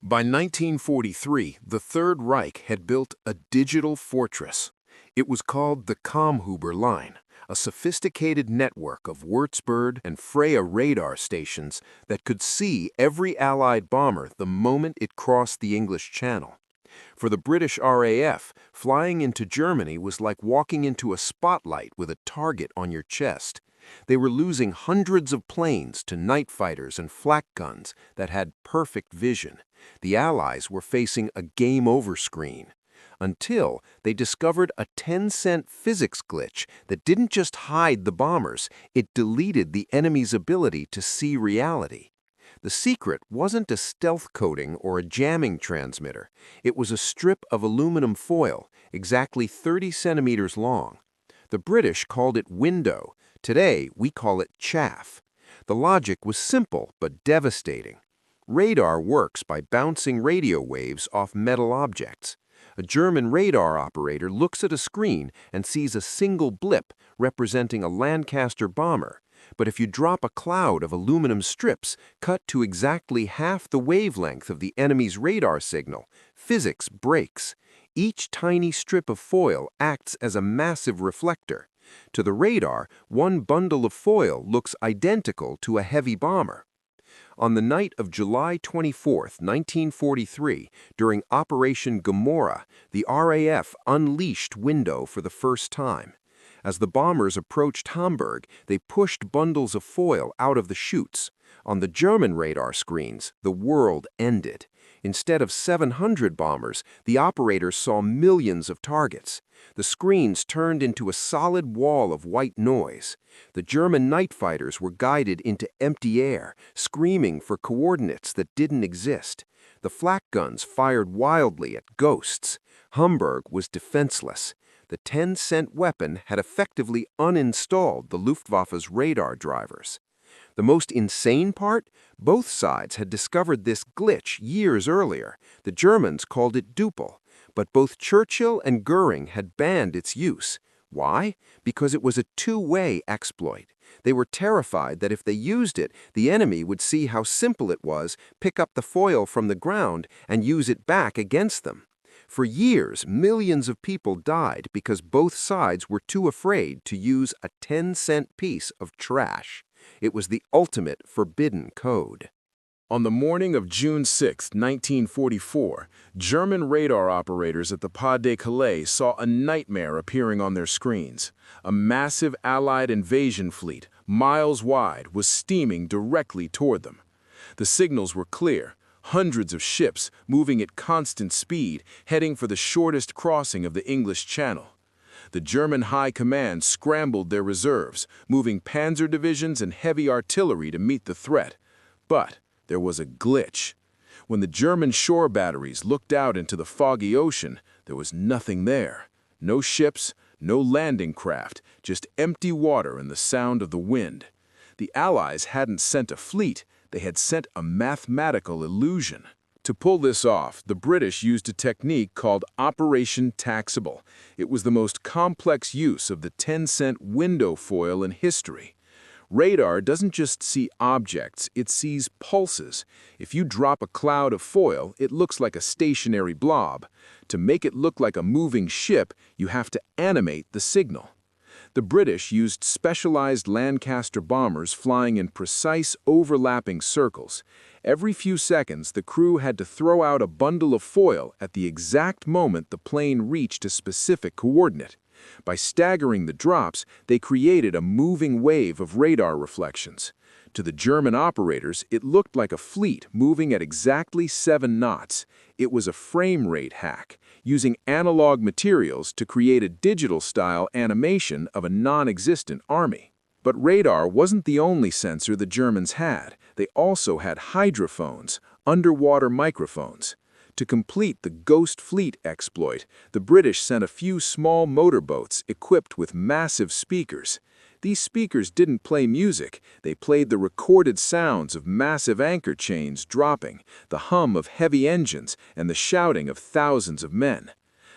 By 1943, the Third Reich had built a digital fortress. It was called the Kammhuber Line, a sophisticated network of Würzburg and Freya radar stations that could see every Allied bomber the moment it crossed the English Channel. For the British RAF, flying into Germany was like walking into a spotlight with a target on your chest. They were losing hundreds of planes to night fighters and flak guns that had perfect vision. The Allies were facing a game-over screen. Until they discovered a 10-cent physics glitch that didn't just hide the bombers, it deleted the enemy's ability to see reality. The secret wasn't a stealth coating or a jamming transmitter. It was a strip of aluminum foil, exactly 30 centimeters long. The British called it window. Today, we call it chaff. The logic was simple but devastating. Radar works by bouncing radio waves off metal objects. A German radar operator looks at a screen and sees a single blip representing a Lancaster bomber. But if you drop a cloud of aluminum strips cut to exactly half the wavelength of the enemy's radar signal, physics breaks. Each tiny strip of foil acts as a massive reflector. To the radar, one bundle of foil looks identical to a heavy bomber. On the night of July 24, 1943, during Operation Gomorrah, the RAF unleashed window for the first time. As the bombers approached Hamburg, they pushed bundles of foil out of the chutes. On the German radar screens, the world ended. Instead of 700 bombers, the operators saw millions of targets. The screens turned into a solid wall of white noise. The German night fighters were guided into empty air, screaming for coordinates that didn't exist. The flak guns fired wildly at ghosts. Hamburg was defenseless. The 10-cent weapon had effectively uninstalled the Luftwaffe's radar drivers. The most insane part? Both sides had discovered this glitch years earlier. The Germans called it Duple, but both Churchill and Goering had banned its use. Why? Because it was a two-way exploit. They were terrified that if they used it, the enemy would see how simple it was, pick up the foil from the ground, and use it back against them. For years, millions of people died because both sides were too afraid to use a 10-cent piece of trash. It was the ultimate forbidden code. On the morning of June 6, 1944, German radar operators at the Pas de Calais saw a nightmare appearing on their screens. A massive Allied invasion fleet, miles wide, was steaming directly toward them. The signals were clear. Hundreds of ships moving at constant speed, heading for the shortest crossing of the English Channel. The German High Command scrambled their reserves, moving panzer divisions and heavy artillery to meet the threat. But there was a glitch. When the German shore batteries looked out into the foggy ocean, there was nothing there. No ships, no landing craft, just empty water and the sound of the wind. The Allies hadn't sent a fleet. They had sent a mathematical illusion. To pull this off, the British used a technique called Operation Taxable. It was the most complex use of the 10-cent window foil in history. Radar doesn't just see objects, it sees pulses. If you drop a cloud of foil, it looks like a stationary blob. To make it look like a moving ship, you have to animate the signal. The British used specialized Lancaster bombers flying in precise overlapping circles. Every few seconds, the crew had to throw out a bundle of foil at the exact moment the plane reached a specific coordinate. By staggering the drops, they created a moving wave of radar reflections. To the German operators, it looked like a fleet moving at exactly 7 knots. It was a frame rate hack, using analog materials to create a digital-style animation of a non-existent army. But radar wasn't the only sensor the Germans had. They also had hydrophones, underwater microphones. To complete the Ghost Fleet exploit, the British sent a few small motorboats equipped with massive speakers. These speakers didn't play music, they played the recorded sounds of massive anchor chains dropping, the hum of heavy engines, and the shouting of thousands of men.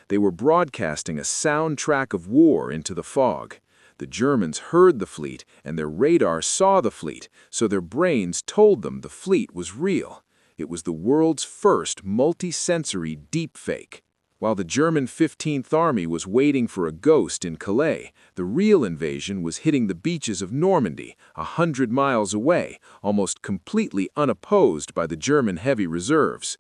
They were broadcasting a soundtrack of war into the fog. The Germans heard the fleet, and their radar saw the fleet, so their brains told them the fleet was real. It was the world's first multi-sensory deepfake. While the German 15th Army was waiting for a ghost in Calais, the real invasion was hitting the beaches of Normandy, 100 miles away, almost completely unopposed by the German heavy reserves.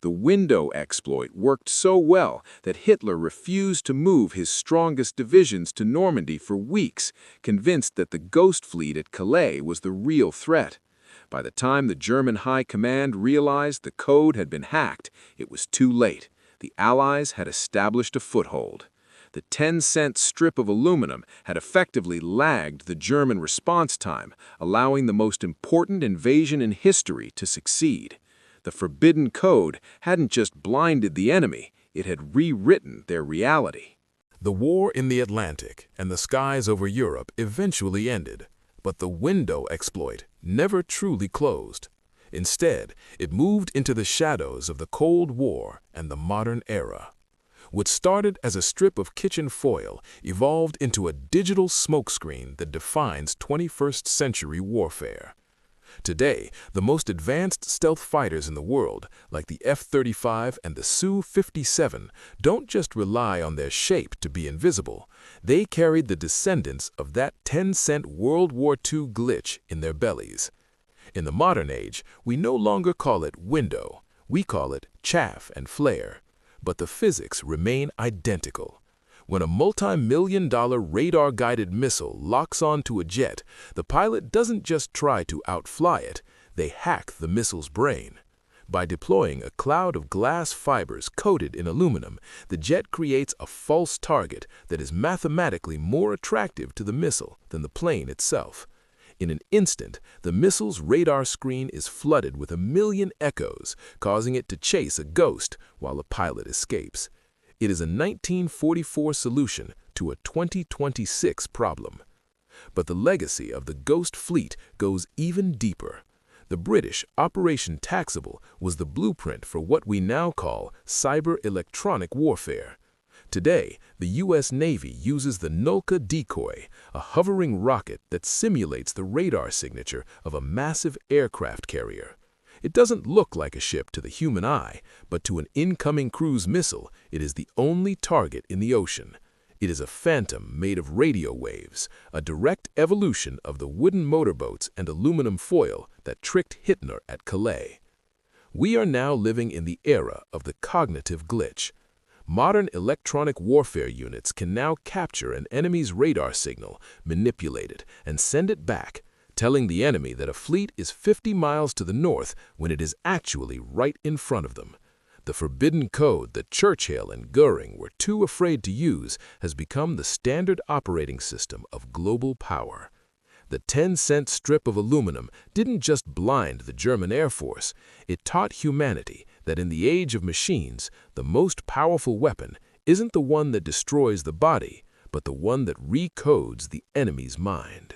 The window exploit worked so well that Hitler refused to move his strongest divisions to Normandy for weeks, convinced that the ghost fleet at Calais was the real threat. By the time the German High Command realized the code had been hacked, it was too late. The Allies had established a foothold. The 10-cent strip of aluminum had effectively lagged the German response time, allowing the most important invasion in history to succeed. The forbidden code hadn't just blinded the enemy, it had rewritten their reality. The war in the Atlantic and the skies over Europe eventually ended, but the window exploit never truly closed. Instead, it moved into the shadows of the Cold War and the modern era. What started as a strip of kitchen foil evolved into a digital smokescreen that defines 21st century warfare. Today, the most advanced stealth fighters in the world, like the F-35 and the Su-57, don't just rely on their shape to be invisible. They carried the descendants of that 10-cent World War II glitch in their bellies. In the modern age, we no longer call it window. We call it chaff and flare. But the physics remain identical. When a multi-million-dollar radar-guided missile locks onto a jet, the pilot doesn't just try to outfly it, they hack the missile's brain. By deploying a cloud of glass fibers coated in aluminum, the jet creates a false target that is mathematically more attractive to the missile than the plane itself. In an instant, the missile's radar screen is flooded with 1 million echoes, causing it to chase a ghost while the pilot escapes. It is a 1944 solution to a 2026 problem. But the legacy of the Ghost Fleet goes even deeper. The British Operation Taxable was the blueprint for what we now call cyber-electronic warfare. Today, the U.S. Navy uses the Nulka decoy, a hovering rocket that simulates the radar signature of a massive aircraft carrier. It doesn't look like a ship to the human eye, but to an incoming cruise missile, it is the only target in the ocean. It is a phantom made of radio waves, a direct evolution of the wooden motorboats and aluminum foil that tricked Hitler at Calais. We are now living in the era of the cognitive glitch. Modern electronic warfare units can now capture an enemy's radar signal, manipulate it, and send it back, telling the enemy that a fleet is 50 miles to the north when it is actually right in front of them. The forbidden code that Churchill and Goering were too afraid to use has become the standard operating system of global power. The 10-cent strip of aluminum didn't just blind the German Air Force, it taught humanity that in the age of machines, the most powerful weapon isn't the one that destroys the body, but the one that recodes the enemy's mind.